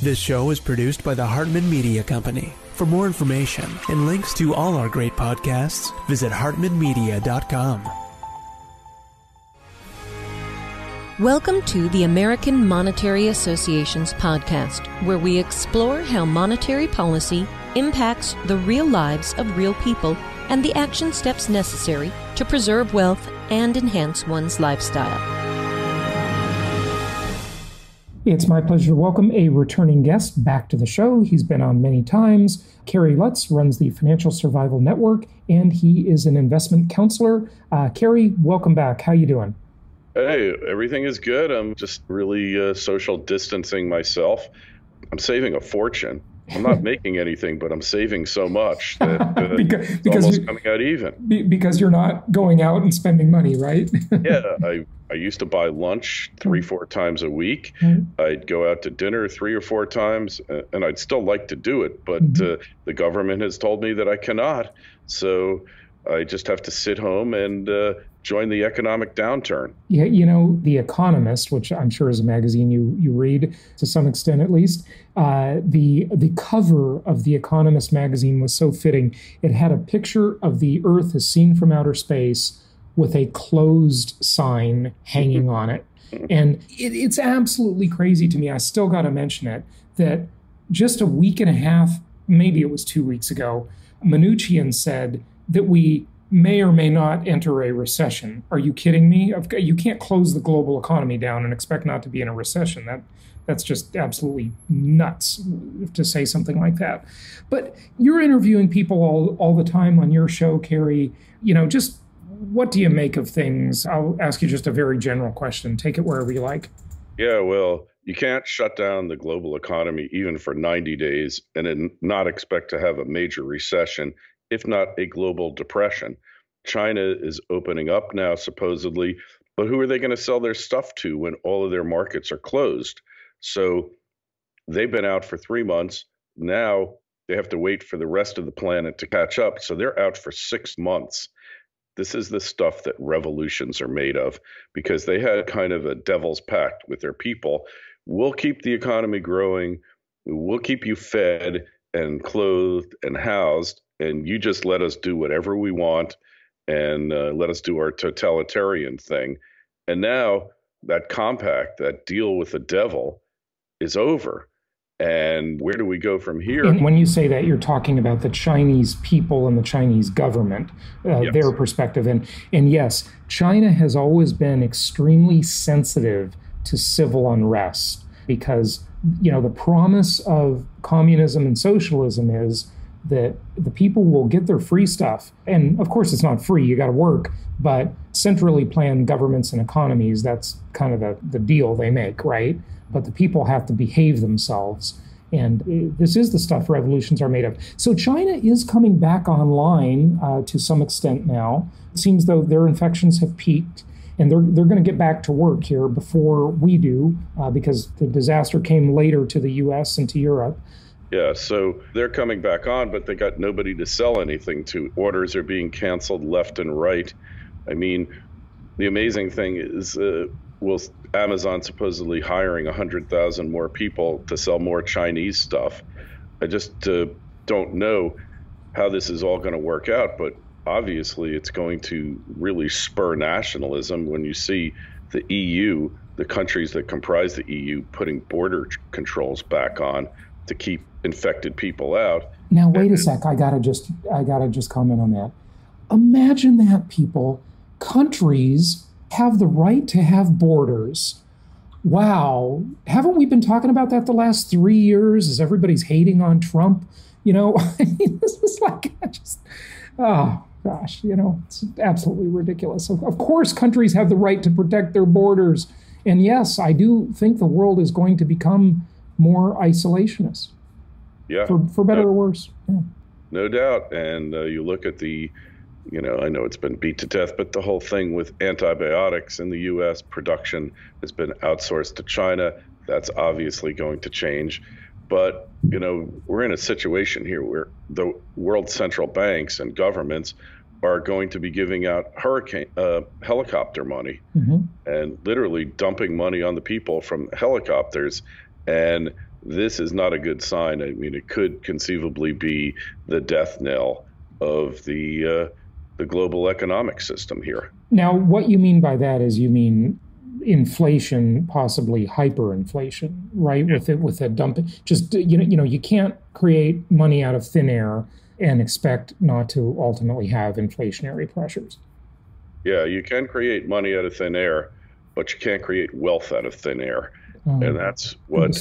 This show is produced by the Hartman Media Company. For more information and links to all our great podcasts, visit hartmanmedia.com. Welcome to the American Monetary Association's podcast, where we explore how monetary policy impacts the real lives of real people and the action steps necessary to preserve wealth and enhance one's lifestyle. It's my pleasure to welcome a returning guest back to the show. He's been on many times. Kerry Lutz runs the Financial Survival Network, and he is an investment counselor. Kerry, welcome back. How you doing? Hey, everything is good. I'm just really social distancing myself. I'm saving a fortune. I'm not making anything, but I'm saving so much that it's almost coming out even. Because you're not going out and spending money, right? Yeah, I used to buy lunch 3-4 times a week. I'd go out to dinner 3 or 4 times, and I'd still like to do it, but the government has told me that I cannot. So I just have to sit home and join the economic downturn. Yeah, you know, The Economist, which I'm sure is a magazine you read to some extent at least, the cover of The Economist magazine was so fitting. It had a picture of the Earth as seen from outer space with a closed sign hanging on it. And it's absolutely crazy to me. I still got to mention it, that just a week and a half, maybe it was 2 weeks ago, Mnuchin said that we may or may not enter a recession. Are you kidding me? You can't close the global economy down and expect not to be in a recession. That's just absolutely nuts to say something like that. But you're interviewing people all the time on your show, Kerry. You know, just what do you make of things? I'll ask you just a very general question. Take it wherever you like. Yeah, well, you can't shut down the global economy even for 90 days and then not expect to have a major recession, if not a global depression. China is opening up now, supposedly, but who are they going to sell their stuff to when all of their markets are closed? So they've been out for 3 months. Now they have to wait for the rest of the planet to catch up. So they're out for 6 months. This is the stuff that revolutions are made of, because they had kind of a devil's pact with their people. We'll keep the economy growing. We'll keep you fed and clothed and housed, and you just let us do whatever we want and let us do our totalitarian thing. And now that compact, that deal with the devil, is over. And where do we go from here? And when you say that, you're talking about the Chinese people and the Chinese government, Yes. their perspective. And yes, China has always been extremely sensitive to civil unrest because, you know, the promise of communism and socialism is that the people will get their free stuff. And of course, it's not free. You got to work. But centrally planned governments and economies, that's kind of the deal they make, right? But the people have to behave themselves. And this is the stuff revolutions are made of. So China is coming back online to some extent now. It seems though their infections have peaked. And they're going to get back to work here before we do, because the disaster came later to the U.S. and to Europe. Yeah, so they're coming back on, but they got nobody to sell anything to. Orders are being canceled left and right. I mean, the amazing thing is, Amazon supposedly hiring 100,000 more people to sell more Chinese stuff. I just don't know how this is all going to work out, but obviously it's going to really spur nationalism when you see the EU, the countries that comprise the EU, putting border controls back on to keep infected people out. Now, wait a sec. I gotta just comment on that. Imagine that, people. Countries have the right to have borders. Wow. Haven't we been talking about that the last 3 years as everybody's hating on Trump? You know, I mean, this is like, oh, gosh, you know, it's absolutely ridiculous. Of course, countries have the right to protect their borders. And yes, I do think the world is going to become more isolationist. Yeah. For better or worse. Yeah. No doubt. And you look at the, you know, I know it's been beat to death, but the whole thing with antibiotics in the U.S., production has been outsourced to China. That's obviously going to change. But, you know, we're in a situation here where the world central banks and governments are going to be giving out helicopter money and literally dumping money on the people from helicopters. And this is not a good sign. I mean, it could conceivably be the death knell of the global economic system here. Now, what you mean by that is you mean inflation, possibly hyperinflation, right? Yeah. With a dumping, just you can't create money out of thin air and expect not to ultimately have inflationary pressures. Yeah, you can create money out of thin air, but you can't create wealth out of thin air, and that's what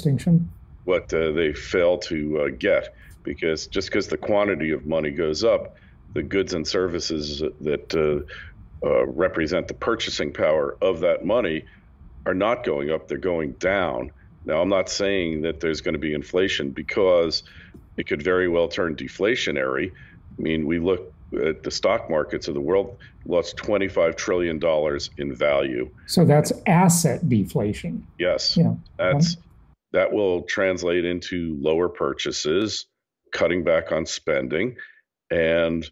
they fail to get. Because just because the quantity of money goes up, the goods and services that represent the purchasing power of that money are not going up, they're going down. Now, I'm not saying that there's going to be inflation, because it could very well turn deflationary. I mean, we look at the stock markets of the world, lost $25 trillion in value. So that's asset deflation. Yes. Yeah. That will translate into lower purchases, cutting back on spending. And,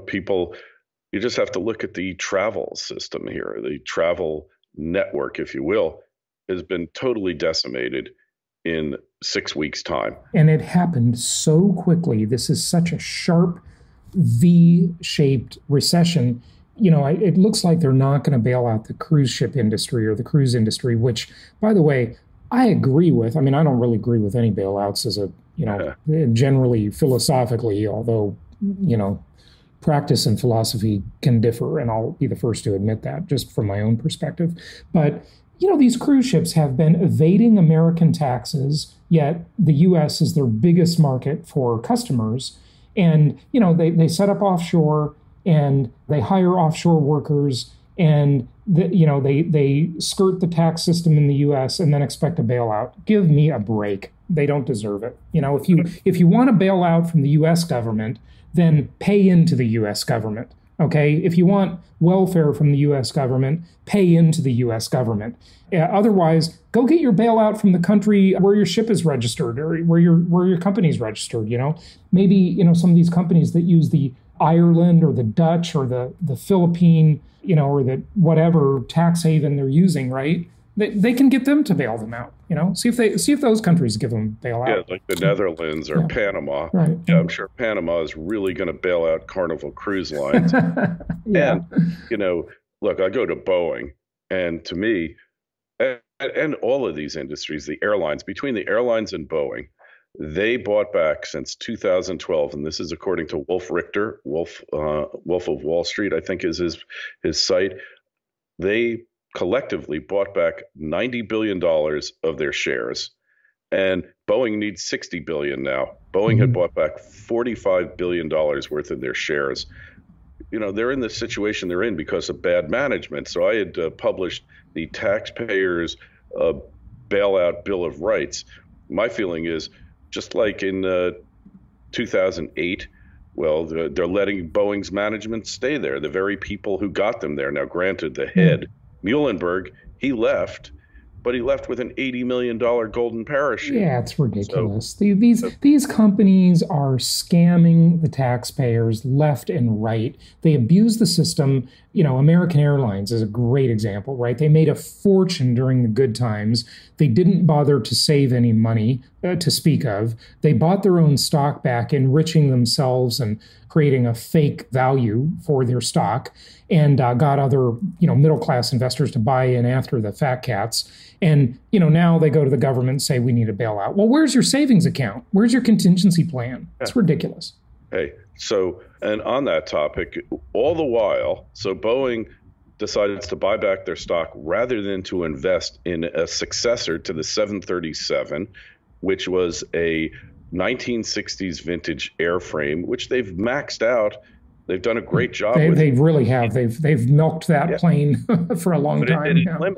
people, you just have to look at the travel system here. The travel network, if you will, has been totally decimated in 6 weeks' time. And it happened so quickly. This is such a sharp V-shaped recession. It looks like they're not going to bail out the cruise ship industry or the cruise industry, which, by the way, I agree with. I mean, I don't really agree with any bailouts generally philosophically, although, practice and philosophy can differ, and I'll be the first to admit that just from my own perspective. But, these cruise ships have been evading American taxes, yet the U.S. is their biggest market for customers. And, they set up offshore and they hire offshore workers, and, they skirt the tax system in the U.S. and then expect a bailout. Give me a break. They don't deserve it. If you want to bail out from the U.S. government, then pay into the U.S. government. Okay? If you want welfare from the U.S. government, pay into the U.S. government. Otherwise, go get your bailout from the country where your ship is registered or where your company is registered. Maybe some of these companies that use the Ireland or the Dutch or the Philippine, or the whatever tax haven they're using, right? They can get them to bail them out. See if those countries give them bailout. Yeah, like the Netherlands or Panama. Right. Yeah, I'm sure Panama is really going to bail out Carnival Cruise Lines. Yeah. And look, I go to Boeing, and to me, and all of these industries, the airlines, between the airlines and Boeing, they bought back since 2012, and this is according to Wolf Richter, Wolf of Wall Street, I think is his site. They collectively bought back $90 billion of their shares, and Boeing needs $60 billion now. Boeing had bought back $45 billion worth of their shares. They're in the situation they're in because of bad management. So I had published the taxpayers' bailout Bill of Rights. My feeling is, just like in 2008, well, they're letting Boeing's management stay there. The very people who got them there. Now, granted, the head, Muhlenberg, he left, but he left with an $80 million golden parachute. Yeah, it's ridiculous. These companies are scamming the taxpayers left and right. They abuse the system. American Airlines is a great example, right? They made a fortune during the good times. They didn't bother to save any money to speak of. They bought their own stock back, enriching themselves and creating a fake value for their stock, and got other, middle-class investors to buy in after the fat cats. And, now they go to the government and say, we need a bailout. Well, where's your savings account? Where's your contingency plan? It's ridiculous. Hey, and on that topic, all the while, so Boeing decides to buy back their stock rather than to invest in a successor to the 737, which was a 1960s vintage airframe, which they've maxed out. They've done a great job with. They really have. They've milked that plane for a long time.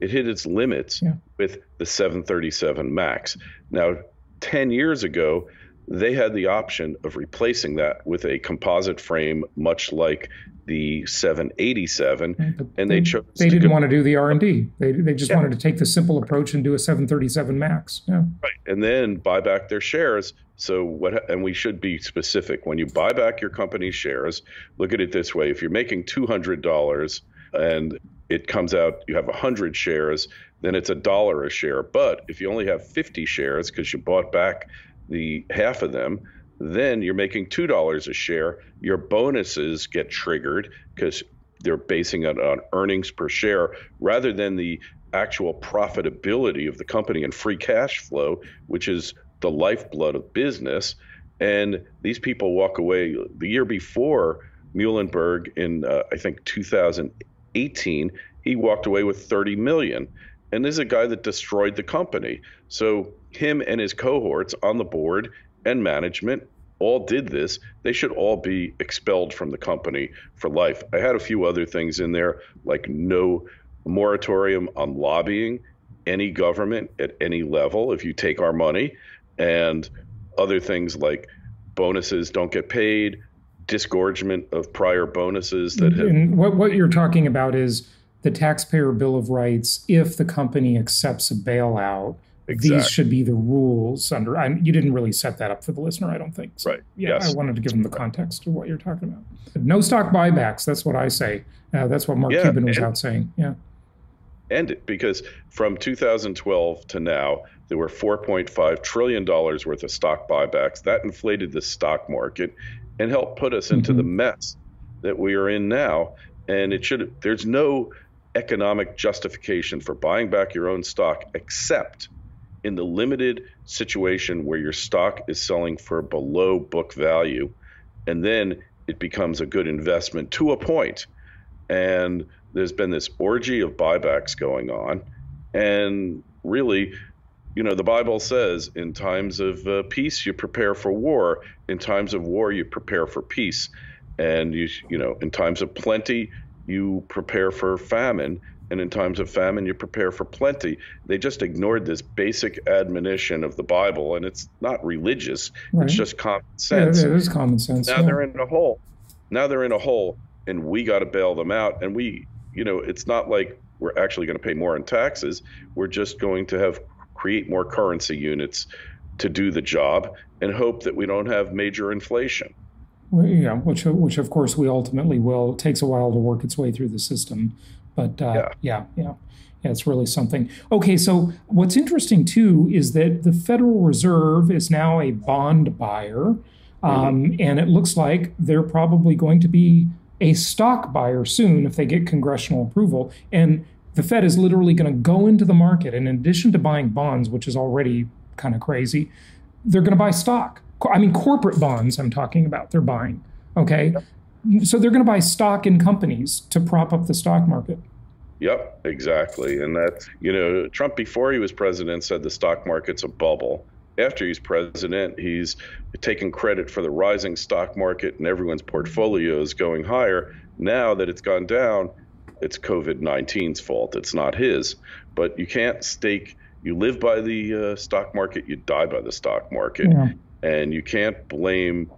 It hit its limits with the 737 MAX. Now, 10 years ago, they had the option of replacing that with a composite frame, much like the 787, and they chose. They didn't want to do the R&D. They just wanted to take the simple approach and do a 737 MAX. Yeah. Right, and then buy back their shares. So what? And we should be specific. When you buy back your company's shares, look at it this way: if you're making $200 and it comes out, you have 100 shares, then it's $1 a share. But if you only have 50 shares because you bought back the half of them, then you're making $2 a share. Your bonuses get triggered because they're basing it on earnings per share rather than the actual profitability of the company and free cash flow, which is the lifeblood of business. And these people walk away. The year before, Muhlenberg in, I think, 2018, he walked away with 30 million. And this is a guy that destroyed the company. So him and his cohorts on the board and management all did this. They should all be expelled from the company for life. I had a few other things in there, like no moratorium on lobbying any government at any level if you take our money, and other things like bonuses don't get paid, disgorgement of prior bonuses that have... And what you're talking about is the taxpayer bill of rights. If the company accepts a bailout, exactly, these should be the rules under. You didn't really set that up for the listener, I don't think. So, right. Yeah, yes. I wanted to give them the context of what you're talking about. No stock buybacks. That's what I say. That's what Mark Cuban was out saying. Yeah. And because from 2012 to now, there were $4.5 trillion worth of stock buybacks. That inflated the stock market and helped put us into the mess that we are in now. And there's no economic justification for buying back your own stock except in the limited situation where your stock is selling for below book value. And then it becomes a good investment to a point. And there's been this orgy of buybacks going on. And really, the Bible says in times of peace, you prepare for war. In times of war, you prepare for peace. And, in times of plenty, you prepare for famine. And in times of famine, you prepare for plenty. They just ignored this basic admonition of the Bible. And it's not religious. Right. It's just common sense. Yeah, it is common sense. Now they're in a hole. And we got to bail them out. And it's not like we're actually going to pay more in taxes. We're just going to create more currency units to do the job and hope that we don't have major inflation. Well, yeah, which of course we ultimately will. It takes a while to work its way through the system. But yeah, it's really something. Okay, so what's interesting too is that the Federal Reserve is now a bond buyer. And it looks like they're probably going to be a stock buyer soon if they get congressional approval. And the Fed is literally going to go into the market. And in addition to buying bonds, which is already kind of crazy, they're going to buy stock. I mean, corporate bonds I'm talking about, they're buying. Okay. So they're going to buy stock in companies to prop up the stock market. Yep, exactly. And that's, Trump, before he was president, said the stock market's a bubble. After he's president, he's taken credit for the rising stock market and everyone's portfolios going higher. Now that it's gone down, it's COVID-19's fault. It's not his. But you can't you live by the stock market, you die by the stock market. Yeah. And you can't blame,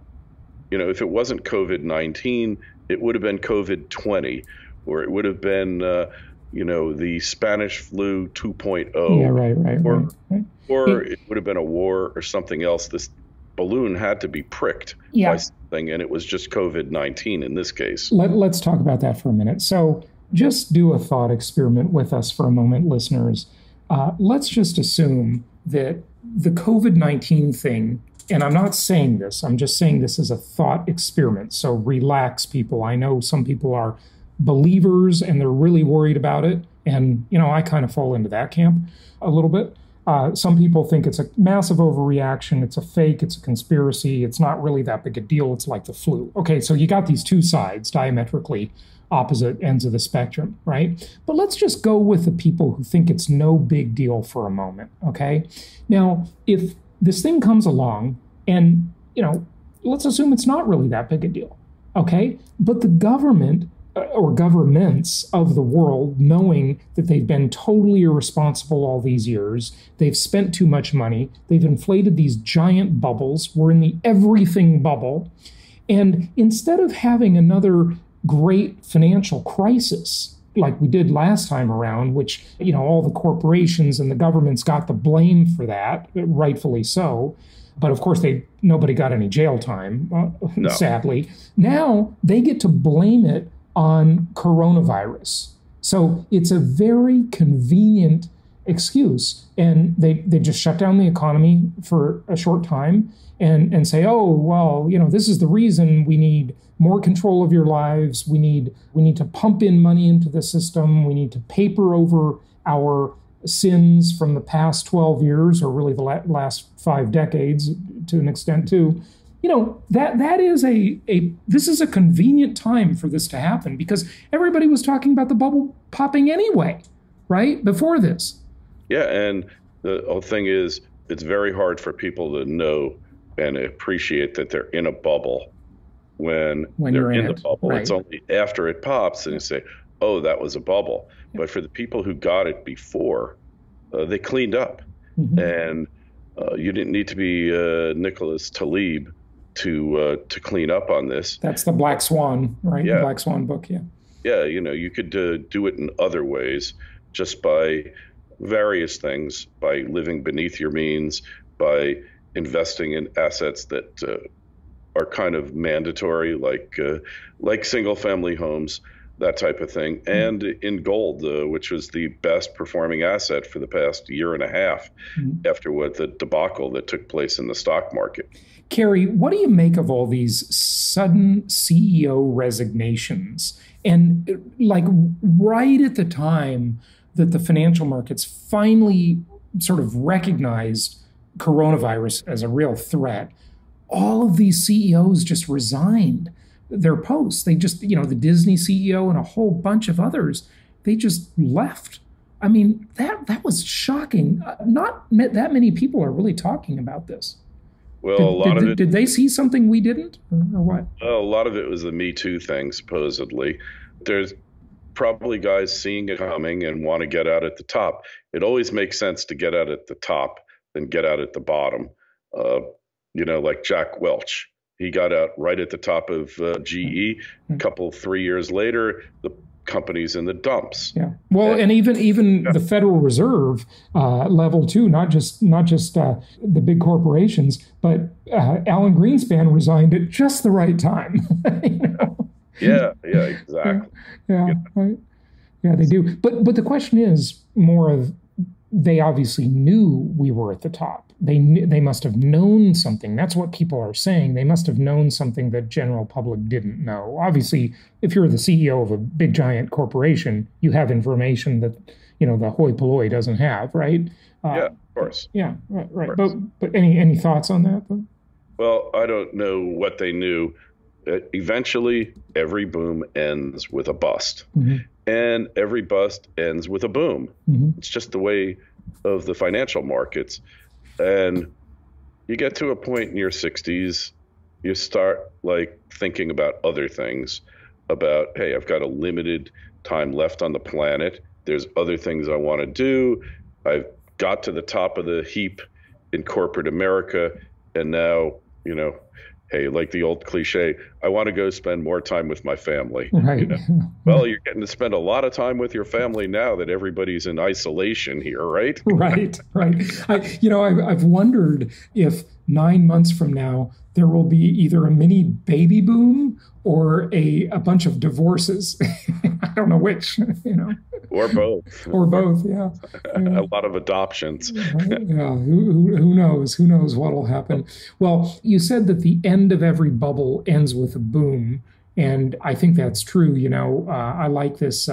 if it wasn't COVID-19, it would have been COVID-20, or it would have been, the Spanish flu 2.0. Yeah, right. Or it would have been a war or something else. This balloon had to be pricked by something, and it was just COVID-19 in this case. Let's talk about that for a minute. So just do a thought experiment with us for a moment, listeners. Let's just assume that the COVID-19 thing, and I'm not saying this, I'm just saying this as a thought experiment. So relax, people. I know some people are believers and they're really worried about it. And, I kind of fall into that camp a little bit. Some people think it's a massive overreaction. It's a fake. It's a conspiracy. It's not really that big a deal. It's like the flu. Okay, so you got these two sides, diametrically opposite ends of the spectrum, right? But let's just go with the people who think it's no big deal for a moment, okay? Now, if this thing comes along and, let's assume it's not really that big a deal, okay? But the government or governments of the world, knowing that they've been totally irresponsible all these years, they've spent too much money, they've inflated these giant bubbles, we're in the everything bubble, and instead of having another great financial crisis like we did last time around, which, all the corporations and the governments got the blame for that, rightfully so, but of course nobody got any jail time, sadly. Now they get to blame it on coronavirus. So it's a very convenient excuse. And they just shut down the economy for a short time and say, oh, well, this is the reason we need more control of your lives. We need to pump in money into the system. We need to paper over our sins from the past 12 years, or really the last 5 decades to an extent too. That is this is a convenient time for this to happen, because everybody was talking about the bubble popping anyway, right? Before this. Yeah, and the whole thing is, it's very hard for people to know and appreciate that they're in a bubble when they're in the bubble. Right. It's only after it pops and you say, oh, that was a bubble. Yeah. But for the people who got it before, they cleaned up. Mm-hmm. And you didn't need to be Nicholas Taleb to clean up on this. That's the Black Swan, right? Yeah. The Black Swan book, yeah. Yeah, you could do it in other ways, just by various things, by living beneath your means, by investing in assets that are kind of mandatory, like single-family homes, that type of thing, and in gold, which was the best performing asset for the past year and a half after the debacle that took place in the stock market. Kerry, what do you make of all these sudden CEO resignations? And right at the time that the financial markets finally sort of recognized coronavirus as a real threat, all of these CEOs just resigned their posts. They just, the Disney CEO and a whole bunch of others, they just left. I mean, that was shocking. Not that many people are really talking about this. Well, did they see something we didn't, or what? Well, a lot of it was the Me Too thing, supposedly. There's probably guys seeing it coming and want to get out at the top. It always makes sense to get out at the top than get out at the bottom. Like Jack Welch. He got out right at the top of GE. 3 years later, the company's in the dumps. Yeah. Well, and even the Federal Reserve level too, not just the big corporations, but Alan Greenspan resigned at just the right time. Yeah, exactly. Yeah, right. Yeah, they do. But the question is more of, they obviously knew we were at the top. They must have known something. That's what people are saying. They must have known something that general public didn't know. Obviously, if you're the CEO of a big giant corporation, you have information that the hoi polloi doesn't have, right? Yeah, of course. Yeah, right. But any thoughts on that? Though? Well, I don't know what they knew. Eventually, every boom ends with a bust, and every bust ends with a boom. It's just the way of the financial markets. And you get to a point in your 60s, you start thinking about other things, about, hey, I've got a limited time left on the planet. There's other things I want to do. I've got to the top of the heap in corporate America, and now, hey, like the old cliche, I want to go spend more time with my family. Right. Well, you're getting to spend a lot of time with your family now that everybody's in isolation here, right? Right. I've wondered if 9 months from now there will be either a mini baby boom or a bunch of divorces. I don't know which, Or both. Or both, yeah. A lot of adoptions. Right? Yeah, who knows? Who knows what will happen? Well, you said that the end of every bubble ends with a boom, and I think that's true. I like this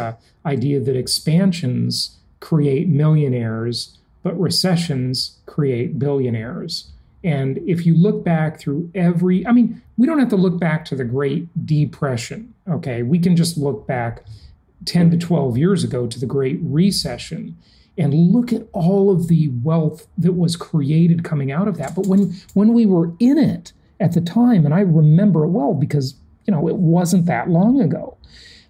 idea that expansions create millionaires, but recessions create billionaires. And if you look back through we don't have to look back to the Great Depression, okay? We can just look back 10 to 12 years ago to the Great Recession and look at all of the wealth that was created coming out of that. But when we were in it at the time, and I remember it well because, it wasn't that long ago,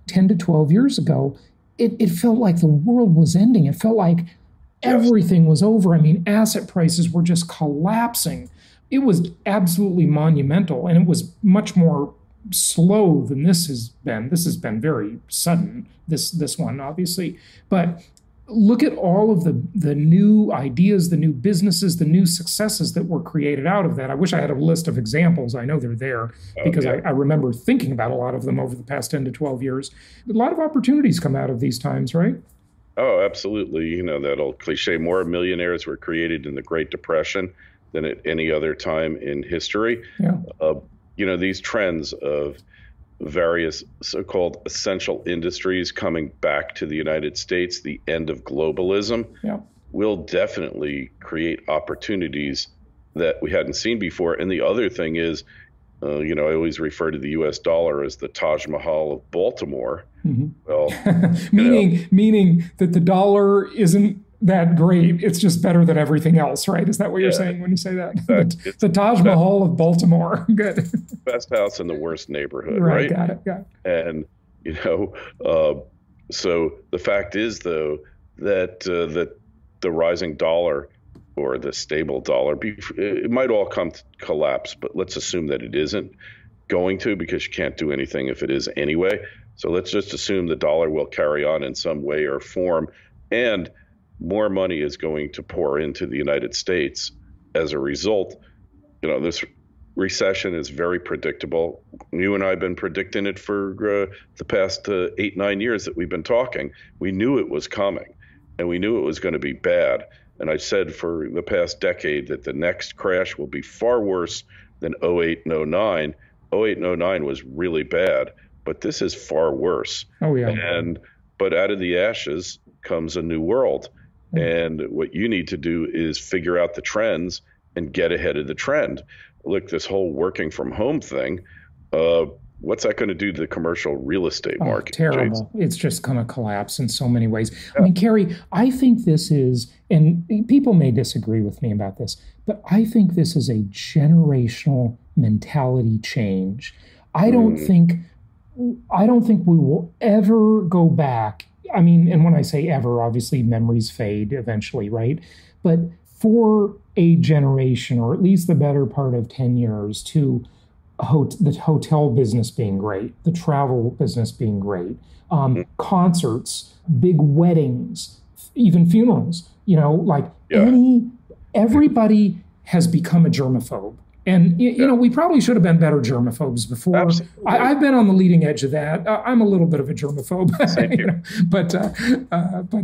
10 to 12 years ago, it felt like the world was ending. It felt like everything was over. Asset prices were just collapsing. It was absolutely monumental, and it was much more slow than this has been. This has been very sudden, this one, obviously. But look at all of the new ideas, the new businesses, the new successes that were created out of that. I wish I had a list of examples. I know they're there because I remember thinking about a lot of them over the past 10 to 12 years. A lot of opportunities come out of these times, right? Oh, absolutely. You know, that old cliche, more millionaires were created in the Great Depression than at any other time in history. Yeah. You know, these trends of various so-called essential industries coming back to the United States, the end of globalism, will definitely create opportunities that we hadn't seen before. And the other thing is, you know, I always refer to the U.S. dollar as the Taj Mahal of Baltimore. Mm-hmm. Well, meaning that the dollar isn't that great. It's just better than everything else, right? Is that what you're saying when you say that? The Taj Mahal of Baltimore. Good. Best house in the worst neighborhood, right? Got it. And, you know, so the fact is, though, that the rising dollar or the stable dollar, it might all come to collapse, but let's assume that it isn't going to, because you can't do anything if it is anyway. So let's just assume the dollar will carry on in some way or form, and more money is going to pour into the United States as a result. You know, this recession is very predictable. You and I have been predicting it for the past 8-9 years that we've been talking. We knew it was coming, and we knew it was going to be bad. And I said for the past decade that the next crash will be far worse than 08 and 09. 08 and 09 was really bad, but this is far worse. Oh, yeah. But out of the ashes comes a new world. And what you need to do is figure out the trends and get ahead of the trend. Look, this whole working from home thing, what's that going to do to the commercial real estate market? Terrible. Jason? It's just going to collapse in so many ways. Yeah. I mean, Kerry, I think this is, and people may disagree with me about this, but I think this is a generational mentality change. I don't think we will ever go back. I mean, and when I say ever, obviously memories fade eventually, right? But for a generation, or at least the better part of 10 years, to the hotel business being great, the travel business being great, concerts, big weddings, even funerals, you know, like everybody has become a germaphobe. And, you know, we probably should have been better germaphobes before. I've been on the leading edge of that. I'm a little bit of a germaphobe, you know, but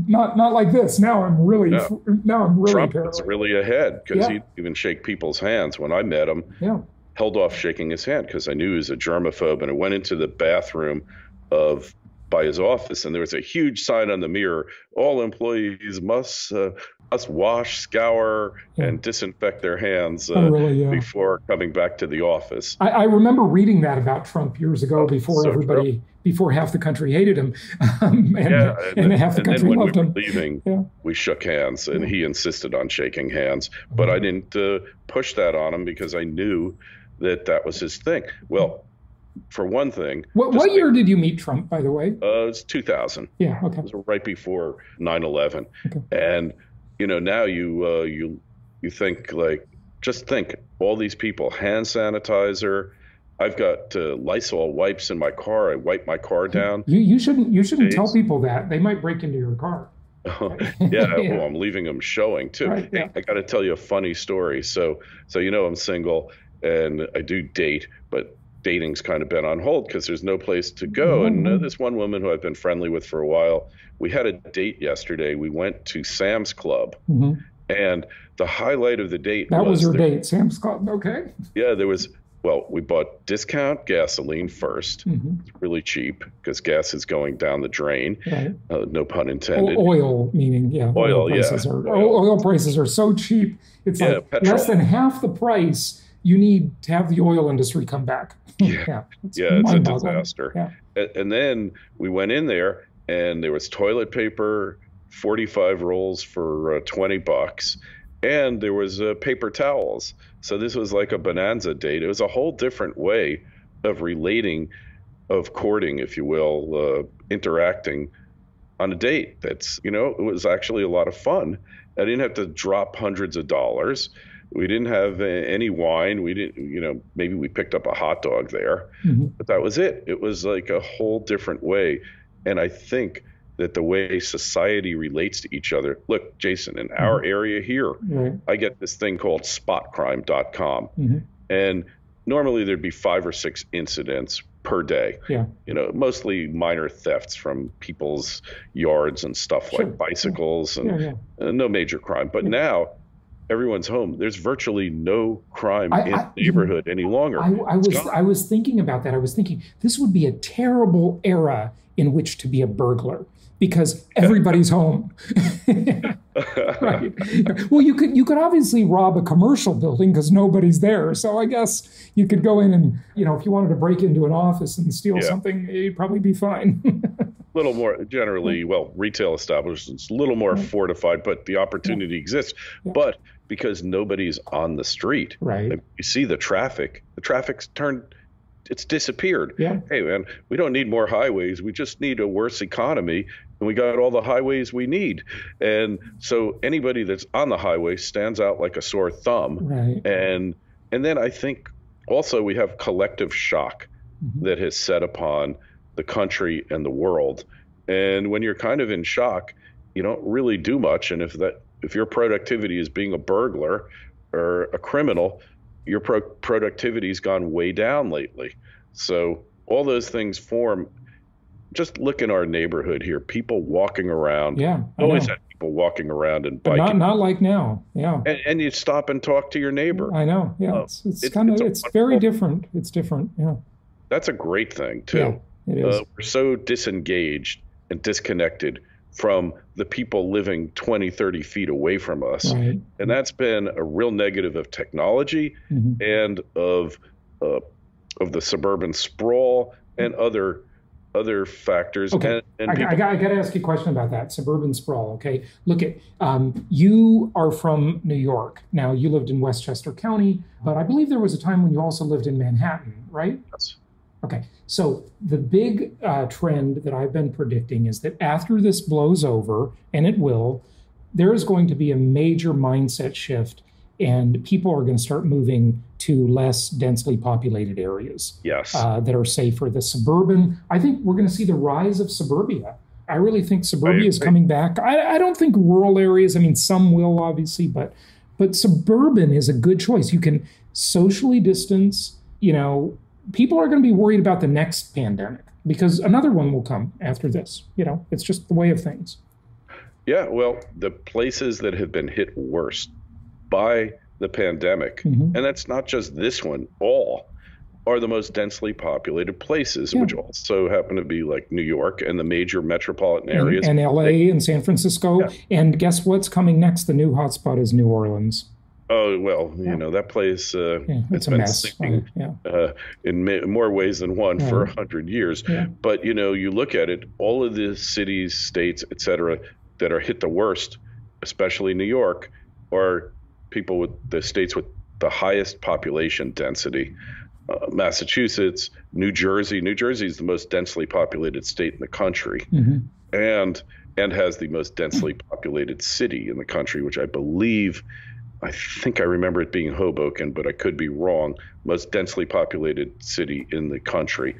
not like this. Now I'm really Trump paranoid. is really ahead, because he'd even shake people's hands. When I met him, held off shaking his hand because I knew he was a germaphobe. And I went into the bathroom by his office, and there was a huge sign on the mirror: all employees must wash, scour, and disinfect their hands before coming back to the office. I remember reading that about Trump years ago, before half the country hated him, and half the country loved him. When we were leaving, we shook hands, and he insisted on shaking hands. But I didn't push that on him because I knew that was his thing. Well, for one thing. What year did you meet Trump, by the way? It's 2000. Yeah, okay. It was right before 9/11. Okay. And, you know, now you think, like, just think, all these people, hand sanitizer. I've got Lysol wipes in my car. I wipe my car down. You shouldn't tell people that. They might break into your car. Well, I'm leaving them showing too. Right, yeah. I got to tell you a funny story. So you know, I'm single and I do date, but dating's kind of been on hold because there's no place to go. And this one woman who I've been friendly with for a while, we had a date yesterday. We went to Sam's Club, and the highlight of the date was your date, Sam's Club. Okay. Yeah, we bought discount gasoline first. It's really cheap because gas is going down the drain. Right. No pun intended. Oil, meaning, oil prices are so cheap. It's like petrol. Less than half the price you need to have the oil industry come back. It's a disaster. Yeah. And then we went in there, and there was toilet paper, 45 rolls for $20, and there was paper towels. So this was like a bonanza date. It was a whole different way of relating, of courting, if you will, interacting on a date. That's, you know, it was actually a lot of fun. I didn't have to drop hundreds of dollars. We didn't have any wine. We didn't, you know, maybe we picked up a hot dog there, but that was it. It was like a whole different way. And I think that the way society relates to each other. Look, Jason, in our area here, I get this thing called spotcrime.com. And normally there'd be 5 or 6 incidents per day. Mostly minor thefts from people's yards and stuff like bicycles and no major crime. But now everyone's home. There's virtually no crime in the neighborhood any longer. I was thinking about that. I was thinking this would be a terrible era in which to be a burglar because everybody's home. Right. Well, you could obviously rob a commercial building because nobody's there. So I guess you could go in and, if you wanted to break into an office and steal something, you'd probably be fine. A little more generally, retail establishments, a little more fortified, but the opportunity exists. But because nobody's on the street, you see the traffic's it's disappeared. Hey, man, we don't need more highways. We just need a worse economy. And we got all the highways we need. And so anybody that's on the highway stands out like a sore thumb. And then I think also we have collective shock that has set upon the country and the world. And when you're kind of in shock, you don't really do much. And if your productivity is being a burglar or a criminal, your productivity's gone way down lately. So all those things form. Just look in our neighborhood here. People walking around. Always had people walking around and biking. But not like now. And you stop and talk to your neighbor. I know. It's very different. It's different. That's a great thing too. It is. We're so disengaged and disconnected from the people living 20, 30 feet away from us. And that's been a real negative of technology and of the suburban sprawl and other factors. Okay, and I got to ask you a question about that, suburban sprawl, okay? Look, you are from New York. Now, you lived in Westchester County, but I believe there was a time when you also lived in Manhattan, right? Yes. Okay, so the big trend that I've been predicting is that after this blows over, and it will, there is going to be a major mindset shift, and people are going to start moving to less densely populated areas that are safer. The suburban, I think we're going to see the rise of suburbia. I really think suburbia is coming back. I don't think rural areas, some will obviously, but suburban is a good choice. You can socially distance, people are going to be worried about the next pandemic because another one will come after this. It's just the way of things. Yeah, well, the places that have been hit worst by the pandemic, and that's not just this one, all are the most densely populated places, which also happen to be like New York and the major metropolitan areas. And LA and San Francisco. And guess what's coming next? The new hotspot is New Orleans. Oh, well, that place it's a mess. In more ways than one for 100 years. But, you look at it, all of the cities, states, et cetera, that are hit the worst, especially New York, are people with the states with the highest population density. Massachusetts, New Jersey. New Jersey is the most densely populated state in the country, and has the most densely populated city in the country, which I think I remember it being Hoboken, but I could be wrong. Most densely populated city in the country.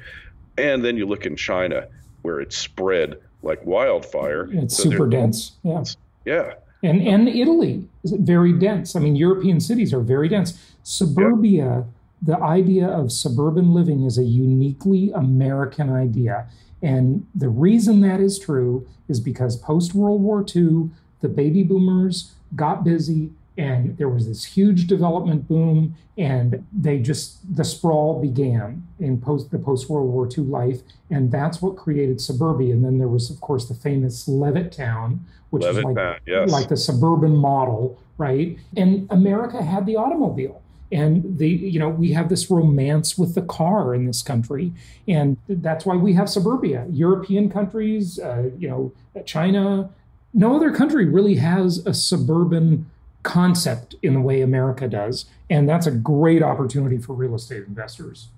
And then you look in China, where it's spread like wildfire. It's super dense. Yeah. And Italy is very dense. European cities are very dense. Suburbia, the idea of suburban living is a uniquely American idea. And the reason that is true is because post-World War II, the baby boomers got busy and there was this huge development boom, and the sprawl began in the post-World War II life, and that's what created suburbia. And then there was, of course, the famous Levittown, which is like the suburban model, right? And America had the automobile. And we have this romance with the car in this country, and that's why we have suburbia. European countries, China, no other country really has a suburban concept in the way America does, and that's a great opportunity for real estate investors.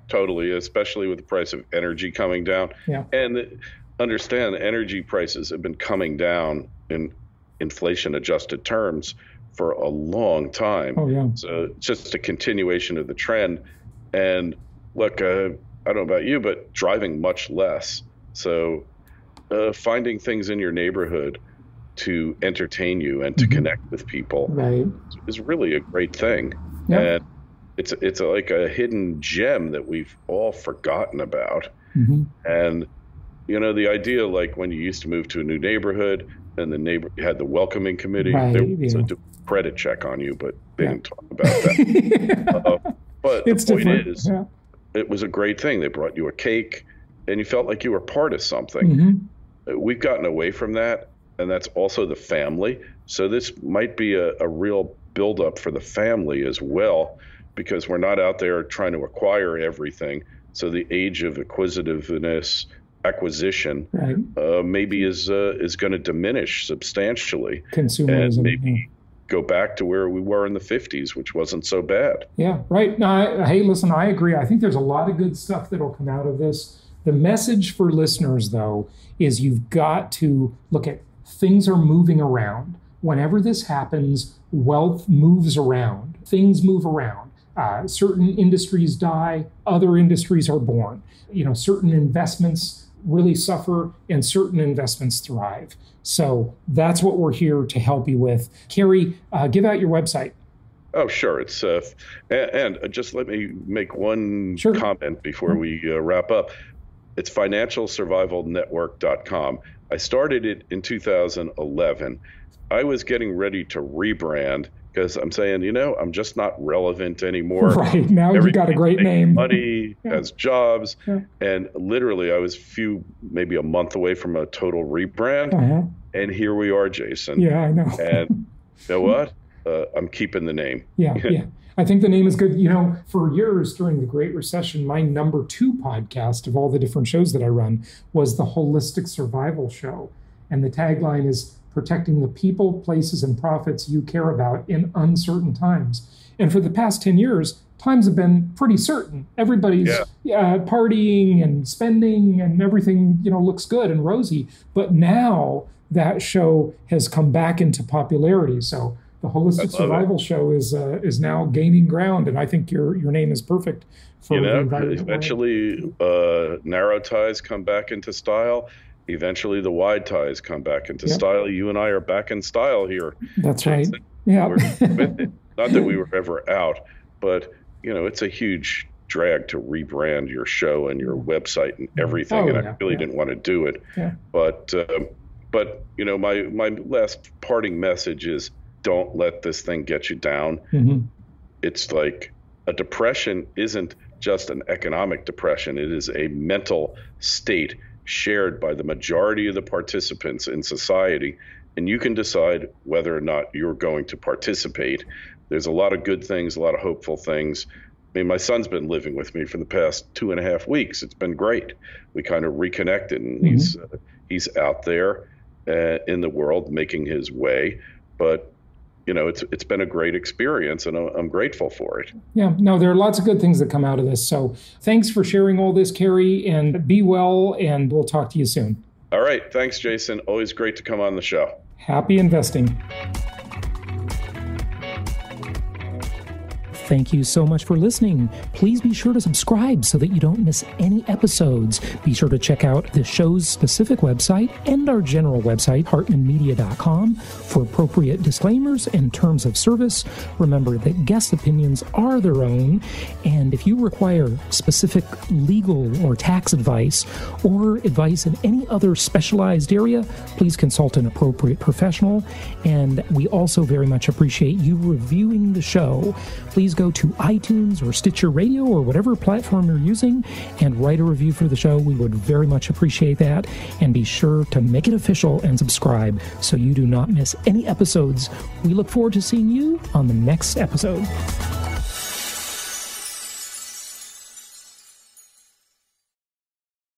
Totally, especially with the price of energy coming down. And understand, energy prices have been coming down in inflation-adjusted terms for a long time. So it's just a continuation of the trend. And look, I don't know about you, but driving much less. So finding things in your neighborhood to entertain you and to connect with people is really a great thing. And it's like a hidden gem that we've all forgotten about. And the idea, like when you used to move to a new neighborhood and the neighbor had the welcoming committee, they would do a credit check on you, but they didn't talk about that. But the point is, it was a great thing. They brought you a cake and you felt like you were part of something. We've gotten away from that, and that's also the family. So this might be a real buildup for the family as well, because we're not out there trying to acquire everything. So the age of acquisition maybe is going to diminish substantially. Consumerism. And maybe go back to where we were in the 50s, which wasn't so bad. Yeah, right. No, hey, listen, I agree. I think there's a lot of good stuff that'll come out of this. The message for listeners, though, is you've got to look at things are moving around. Whenever this happens, wealth moves around. Things move around. Certain industries die, other industries are born. Certain investments really suffer and certain investments thrive. So that's what we're here to help you with. Kerry, give out your website. Oh, sure. It's and just let me make one comment before we wrap up. It's financialsurvivalnetwork.com. I started it in 2011. I was getting ready to rebrand because I'm saying, I'm just not relevant anymore. Right. Now you got a great name. Money, has jobs. And literally I was maybe a month away from a total rebrand. And here we are, Jason. Yeah, I know. And you know what? I'm keeping the name. Yeah. I think the name is good. For years during the Great Recession, my number 2 podcast of all the different shows that I run was the Holistic Survival Show. And the tagline is protecting the people, places, and profits you care about in uncertain times. And for the past 10 years, times have been pretty certain. Everybody's partying and spending and everything, looks good and rosy. But now that show has come back into popularity. So the Holistic Survival Show is now gaining ground, and I think your name is perfect for the environment. Eventually, narrow ties come back into style. Eventually, the wide ties come back into style. You and I are back in style here. That's right. Yeah. Not that we were ever out, but it's a huge drag to rebrand your show and your website and everything. I really didn't want to do it. Yeah. But my last parting message is, don't let this thing get you down. It's like a depression isn't just an economic depression. It is a mental state shared by the majority of the participants in society. And you can decide whether or not you're going to participate. There's a lot of good things, a lot of hopeful things. I mean, my son's been living with me for the past 2.5 weeks. It's been great. We kind of reconnected, and he's out there in the world making his way. But it's been a great experience, and I'm grateful for it. Yeah, no, there are lots of good things that come out of this. So thanks for sharing all this, Kerry, and be well, and we'll talk to you soon. All right. Thanks, Jason. Always great to come on the show. Happy investing. Thank you so much for listening. Please be sure to subscribe so that you don't miss any episodes. Be sure to check out the show's specific website and our general website, hartmanmedia.com, for appropriate disclaimers and terms of service. Remember that guest opinions are their own, and if you require specific legal or tax advice or advice in any other specialized area, please consult an appropriate professional. And we also very much appreciate you reviewing the show. Please go to iTunes or Stitcher Radio or whatever platform you're using and write a review for the show. We would very much appreciate that. And be sure to make it official and subscribe so you do not miss any episodes. We look forward to seeing you on the next episode.